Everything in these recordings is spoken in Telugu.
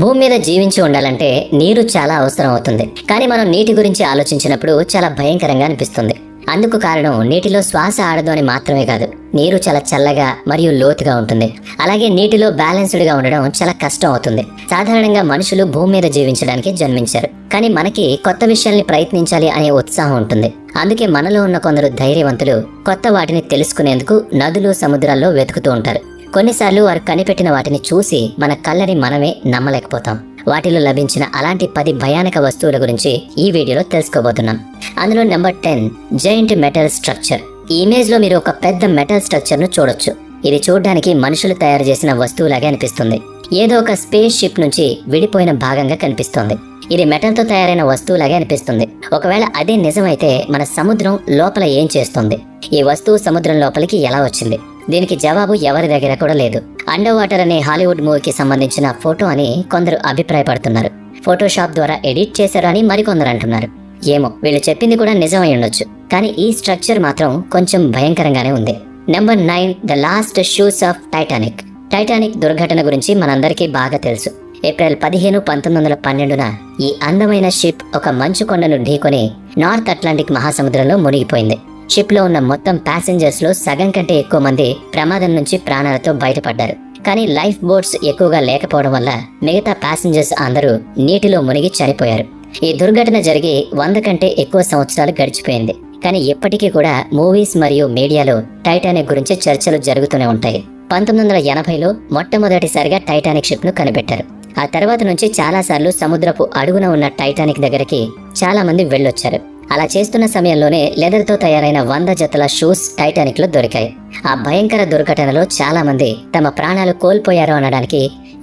భూమి మీద జీవించి ఉండాలంటే నీరు చాలా అవసరం అవుతుంది. కానీ మనం నీటి గురించి ఆలోచించినప్పుడు చాలా భయంకరంగా అనిపిస్తుంది. అందుకు కారణం నీటిలో శ్వాస ఆడదు అని మాత్రమే కాదు, నీరు చాలా చల్లగా మరియు లోతుగా ఉంటుంది. అలాగే నీటిలో బ్యాలెన్స్డ్గా ఉండడం చాలా కష్టం అవుతుంది. సాధారణంగా మనుషులు భూమి మీద జీవించడానికి జన్మించారు, కానీ మనకి కొత్త విషయాల్ని ప్రయత్నించాలి అనే ఉత్సాహం ఉంటుంది. అందుకే మనలో ఉన్న కొందరు ధైర్యవంతులు కొత్త వాటిని తెలుసుకునేందుకు నదులు, సముద్రాల్లో వెతుకుతూ ఉంటారు. కొన్నిసార్లు వారు కనిపెట్టిన వాటిని చూసి మన కళ్ళని మనమే నమ్మలేకపోతాం. వాటిలో లభించిన అలాంటి 10 భయానక వస్తువుల గురించి ఈ వీడియోలో తెలుసుకోబోతున్నాం. అందులో నెంబర్ 10 జైంట్ మెటల్ స్ట్రక్చర్. ఈ ఇమేజ్ లో మీరు ఒక పెద్ద మెటల్ స్ట్రక్చర్ ను చూడొచ్చు. ఇది చూడడానికి మనుషులు తయారు చేసిన వస్తువులాగే అనిపిస్తుంది. ఏదో ఒక స్పేస్ షిప్ నుంచి విడిపోయిన భాగంగా కనిపిస్తోంది. ఇది మెటల్ తో తయారైన వస్తువులాగే అనిపిస్తుంది. ఒకవేళ అదే నిజమైతే మన సముద్రం లోపల ఏం చేస్తుంది? ఈ వస్తువు సముద్రం లోపలికి ఎలా వచ్చింది? దీనికి జవాబు ఎవరి దగ్గర కూడా లేదు. అండర్ వాటర్ అనే హాలీవుడ్ మూవీకి సంబంధించిన ఫోటో అని కొందరు అభిప్రాయపడుతున్నారు. ఫోటోషాప్ ద్వారా ఎడిట్ చేశారు అని మరికొందరు అంటున్నారు. ఏమో, వీళ్ళు చెప్పింది కూడా నిజమై ఉండొచ్చు. కానీ ఈ స్ట్రక్చర్ మాత్రం కొంచెం భయంకరంగానే ఉంది. Number 9 the last shoes of Titanic. Titanic దుర్ఘటన గురించి మనందరికీ బాగా తెలుసు. ఏప్రిల్ 15, 1912న ఈ అందమైన షిప్ ఒక మంచు కొండను ఢీకొని నార్త్ అట్లాంటిక్ మహాసముద్రంలో మునిగిపోయింది. షిప్ లో ఉన్న మొత్తం ప్యాసింజర్స్ లో సగం కంటే ఎక్కువ మంది ప్రమాదం నుంచి ప్రాణాలతో బయటపడ్డారు. కానీ లైఫ్ బోట్స్ ఎక్కువగా లేకపోవడం వల్ల మిగతా ప్యాసింజర్స్ అందరూ నీటిలో మునిగి చనిపోయారు. ఈ దుర్ఘటన జరిగి 100 కంటే ఎక్కువ సంవత్సరాలు గడిచిపోయింది. కానీ ఇప్పటికీ కూడా మూవీస్ మరియు మీడియాలో టైటానిక్ గురించి చర్చలు జరుగుతూనే ఉంటాయి. 1980లో మొట్టమొదటిసారిగా టైటానిక్ షిప్ ను కనిపెట్టారు. ఆ తర్వాత నుంచి చాలా సార్లు సముద్రపు అడుగున ఉన్న టైటానిక్ దగ్గరికి చాలా మంది వెళ్ళొచ్చారు. అలా చేస్తున్న సమయంలోనే లెదర్ తో తయారైన 100 జతల షూస్ టైటానిక్ లో దొరికాయి. ఆ భయంకర దుర్ఘటనలో చాలా మంది తమ ప్రాణాలు కోల్పోయారు అనడానికి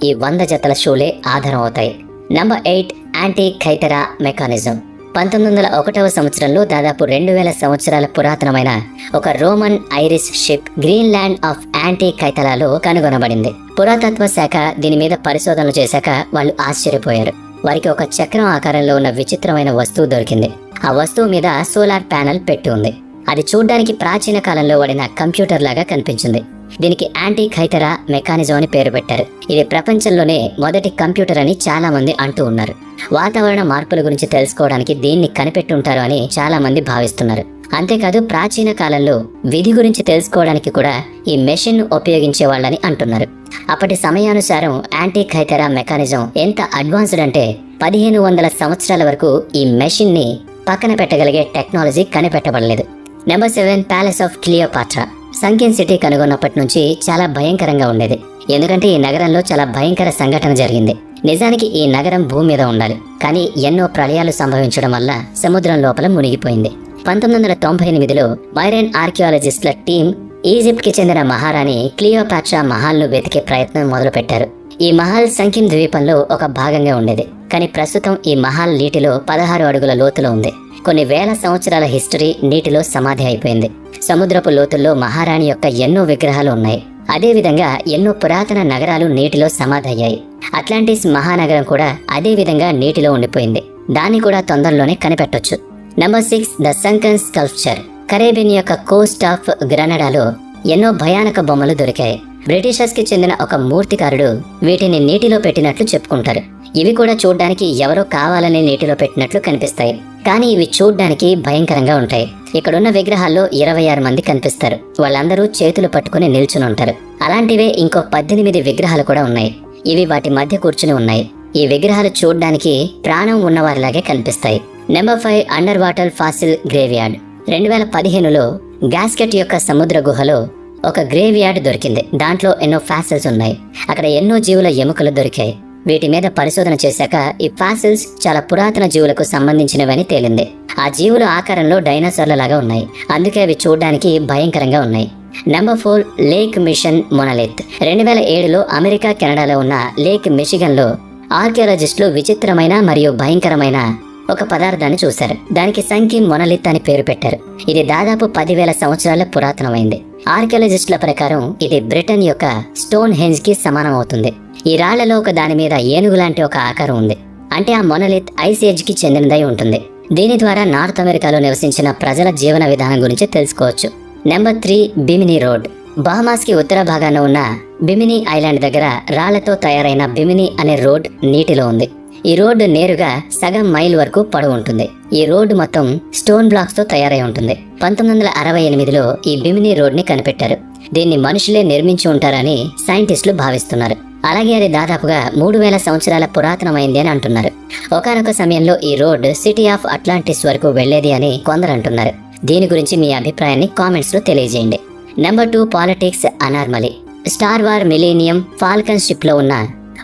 ఈ 100 జతల షూలే ఆధారం అవుతాయి. Number 8 Antikythera mechanism. 1901వ సంవత్సరంలో దాదాపు 2000 సంవత్సరాల పురాతనమైన ఒక Roman Irish ship Greenland off యాంటీ ఖైటరాలో కనుగొనబడింది. పురాతత్వ శాఖ దీని మీద పరిశోధనలు చేశాక వాళ్ళు ఆశ్చర్యపోయారు. వారికి ఒక చక్రం ఆకారంలో ఉన్న విచిత్రమైన వస్తువు దొరికింది. ఆ వస్తువు మీద సోలార్ ప్యానెల్ పెట్టి ఉంది. అది చూడ్డానికి ప్రాచీన కాలంలో వాడిన కంప్యూటర్ లాగా కనిపించింది. దీనికి యాంటీ ఖైటరా మెకానిజం అని పేరు పెట్టారు. ఇది ప్రపంచంలోనే మొదటి కంప్యూటర్ అని చాలా మంది అంటూ ఉన్నారు. వాతావరణ మార్పుల గురించి తెలుసుకోవడానికి దీన్ని కనిపెట్టుంటారు అని చాలా మంది భావిస్తున్నారు. అంతేకాదు ప్రాచీన కాలంలో విధి గురించి తెలుసుకోవడానికి కూడా ఈ మెషిన్ ఉపయోగించే వాళ్ళని అంటున్నారు. అప్పటి సమయానుసారం యాంటీ ఖైటరా మెకానిజం ఎంత అడ్వాన్స్డ్ అంటే 1500 సంవత్సరాల వరకు ఈ మెషిన్ ని పక్కన పెట్టగలిగే టెక్నాలజీ కనిపెట్టబడలేదు. Number 7 palace of Cleopatra. Sunken city కనుగొన్నప్పటి నుంచి చాలా భయంకరంగా ఉండేది. ఎందుకంటే ఈ నగరంలో చాలా భయంకర సంఘటన జరిగింది. నిజానికి ఈ నగరం భూమి మీద ఉండాలి, కానీ ఎన్నో ప్రళయాలు సంభవించడం వల్ల సముద్రం లోపల మునిగిపోయింది. 1998లో మైరైన్ ఆర్కియాలజిస్టుల టీం ఈజిప్ట్ కి చెందిన మహారాణి క్లియోపాట్రా మహల్ ను వెతికే ప్రయత్నం మొదలుపెట్టారు. ఈ మహల్ సంకిన్ ద్వీపంలో ఒక భాగంగా ఉండేది. కానీ ప్రస్తుతం ఈ మహల్ నీటిలో 16 అడుగుల లోతులో ఉంది. కొన్ని వేల సంవత్సరాల హిస్టరీ నీటిలో సమాధి అయిపోయింది. సముద్రపు లోతుల్లో మహారాణి యొక్క ఎన్నో విగ్రహాలు ఉన్నాయి. అదేవిధంగా ఎన్నో పురాతన నగరాలు నీటిలో సమాధి అయ్యాయి. అట్లాంటిస్ మహానగరం కూడా అదే విధంగా నీటిలో ఉండిపోయింది. దాన్ని కూడా తొందరలోనే కనిపెట్టొచ్చు. Number 6 the sunken sculpture. Caribbean యొక్క కోస్ట్ ఆఫ్ గ్రనడాలో ఎన్నో భయానక బొమ్మలు దొరికాయి. బ్రిటిషర్స్ కి చెందిన ఒక మూర్తికారుడు వీటిని నీటిలో పెట్టినట్లు చెప్పుకుంటారు. ఇవి కూడా చూడ్డానికి ఎవరో కావాలని నీటిలో పెట్టినట్లు కనిపిస్తాయి, కానీ ఇవి చూడ్డానికి భయంకరంగా ఉంటాయి. ఇక్కడున్న విగ్రహాల్లో 26 మంది కనిపిస్తారు. వాళ్ళందరూ చేతులు పట్టుకుని నిల్చుని ఉంటారు. అలాంటివే ఇంకో 18 విగ్రహాలు కూడా ఉన్నాయి. ఇవి వాటి మధ్య కూర్చుని ఉన్నాయి. ఈ విగ్రహాలు చూడ్డానికి ప్రాణం ఉన్నవారిలాగే కనిపిస్తాయి. Number 5 under water fossil graveyard. 2015లో గ్యాస్కెట్ యొక్క సముద్ర గుహలో ఒక గ్రేవ్యార్డ్ దొరికింది. దాంట్లో ఎన్నో ఫాసిల్స్ ఉన్నాయి. అక్కడ ఎన్నో జీవుల ఎముకలు దొరికాయి. వీటి మీద పరిశోధన చేశాక ఈ ఫాసిల్స్ చాలా పురాతన జీవులకు సంబంధించినవని తేలింది. ఆ జీవుల ఆకారంలో డైనోసార్ల లాగా ఉన్నాయి. అందుకే అవి చూడడానికి భయంకరంగా ఉన్నాయి. Number 4 lake Michigan monolith. 2007లో అమెరికా, కెనడాలో ఉన్న లేక్ మిషిగన్ లో ఆర్కియాలజిస్టులు విచిత్రమైన మరియు భయంకరమైన ఒక పదార్థాన్ని చూశారు. దానికి సంకిన్ మొనలిత్ అని పేరు పెట్టారు. ఇది దాదాపు 10,000 సంవత్సరాల పురాతనమైంది. ఆర్కియాలజిస్టుల ప్రకారం ఇది బ్రిటన్ యొక్క స్టోన్ హెంజ్ కి సమానం అవుతుంది. ఈ రాళ్లలో ఒక దాని మీద ఏనుగు లాంటి ఒక ఆకారం ఉంది. అంటే ఆ మొనలిత్ ఐస్ ఏజ్ కి చెందినదై ఉంటుంది. దీని ద్వారా నార్త్ అమెరికాలో నివసించిన ప్రజల జీవన విధానం గురించి తెలుసుకోవచ్చు. Number 3 Bimini road. బహమాస్ కి ఉత్తర భాగాన ఉన్న బిమిని ఐలాండ్ దగ్గర రాళ్లతో తయారైన బిమిని అనే రోడ్ నీటిలో ఉంది. ఈ రోడ్డు నేరుగా సగం మైల్ వరకు పొడవు ఉంటుంది. ఈ రోడ్డు మొత్తం స్టోన్ బ్లాక్స్ తో తయారై ఉంటుంది. 1968లో ఈ బిమిని రోడ్ ని కనిపెట్టారు. దీన్ని మనుషులే నిర్మించి ఉంటారని సైంటిస్టులు భావిస్తున్నారు. అలాగే అది దాదాపుగా 3000 సంవత్సరాల పురాతనమైంది అని అంటున్నారు. ఒకానొక సమయంలో ఈ రోడ్ సిటీ ఆఫ్ అట్లాంటిస్ వరకు వెళ్లేది అని కొందరు అంటున్నారు. దీని గురించి మీ అభిప్రాయాన్ని కామెంట్స్ లో తెలియజేయండి. Number 2, politics anomaly. Star war millennium falcon ship లో ఉన్న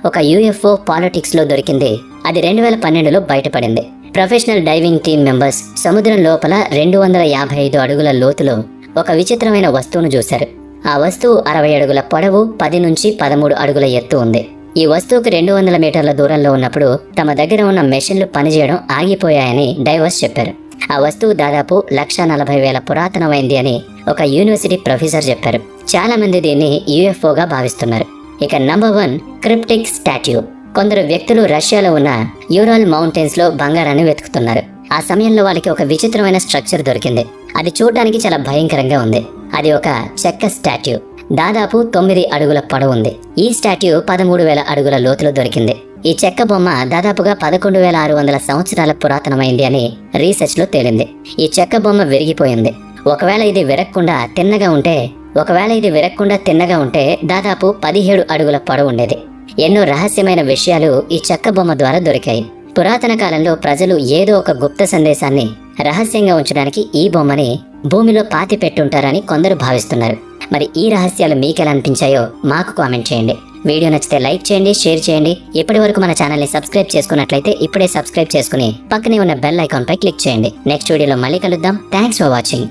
ఒక యూఎఫ్ఓ పాలిటిక్స్ లో దొరికింది. అది 2012లో బయటపడింది. ప్రొఫెషనల్ డైవింగ్ టీమ్ మెంబర్స్ సముద్రం లోపల 255 అడుగుల లోతులో ఒక విచిత్రమైన వస్తువును చూశారు. ఆ వస్తువు 60 అడుగుల పొడవు, 10 నుంచి 13 అడుగుల ఎత్తు ఉంది. ఈ వస్తువుకు 200 మీటర్ల దూరంలో ఉన్నప్పుడు తమ దగ్గర ఉన్న మెషిన్లు పనిచేయడం ఆగిపోయాయని డైవర్స్ చెప్పారు. ఆ వస్తువు దాదాపు 1,40,000 పురాతనమైంది అని ఒక యూనివర్సిటీ ప్రొఫెసర్ చెప్పారు. చాలా మంది దీన్ని యూఎఫ్ఓగా భావిస్తున్నారు. ఇక నంబర్ 1, క్రిప్టిక్ స్టాట్యూ. కొందరు వ్యక్తులు రష్యాలో ఉన్న యూరల్ మౌంటైన్స్ లో బంగారాన్ని వెతుకుతున్నారు. ఆ సమయంలో వాళ్ళకి ఒక విచిత్రమైన స్ట్రక్చర్ దొరికింది. అది చూడడానికి చాలా భయంకరంగా ఉంది. అది ఒక చెక్క స్టాట్యూ. దాదాపు 9 అడుగుల పొడవు ఉంది. ఈ స్టాట్యూ 13,000 అడుగుల లోతులో దొరికింది. ఈ చెక్క బొమ్మ దాదాపుగా 11,600 సంవత్సరాల పురాతనమైంది అని రీసెర్చ్ లో తేలింది. ఈ చెక్క బొమ్మ విరిగిపోయింది. ఒకవేళ ఇది విరక్కుండా తిన్నగా ఉంటే దాదాపు 17 అడుగుల పొడవు ఉండేది. ఎన్నో రహస్యమైన విషయాలు ఈ చెక్క బొమ్మ ద్వారా దొరికాయి. పురాతన కాలంలో ప్రజలు ఏదో ఒక గుప్త సందేశాన్ని రహస్యంగా ఉంచడానికి ఈ బొమ్మని భూమిలో పాతి పెట్టుంటారని కొందరు భావిస్తున్నారు. మరి ఈ రహస్యాలు మీకెలా అనిపించాయో మాకు కామెంట్ చేయండి. వీడియో నచ్చితే లైక్ చేయండి, షేర్ చేయండి. ఇప్పటి వరకు మన ఛానల్ని సబ్స్క్రైబ్ చేసుకున్నట్లయితే ఇప్పుడే సబ్స్క్రైబ్ చేసుకుని పక్కనే ఉన్న బెల్ ఐకాన్ పై క్లిక్ చేయండి. నెక్స్ట్ వీడియోలో మళ్ళీ కలుద్దాం. Thanks for watching.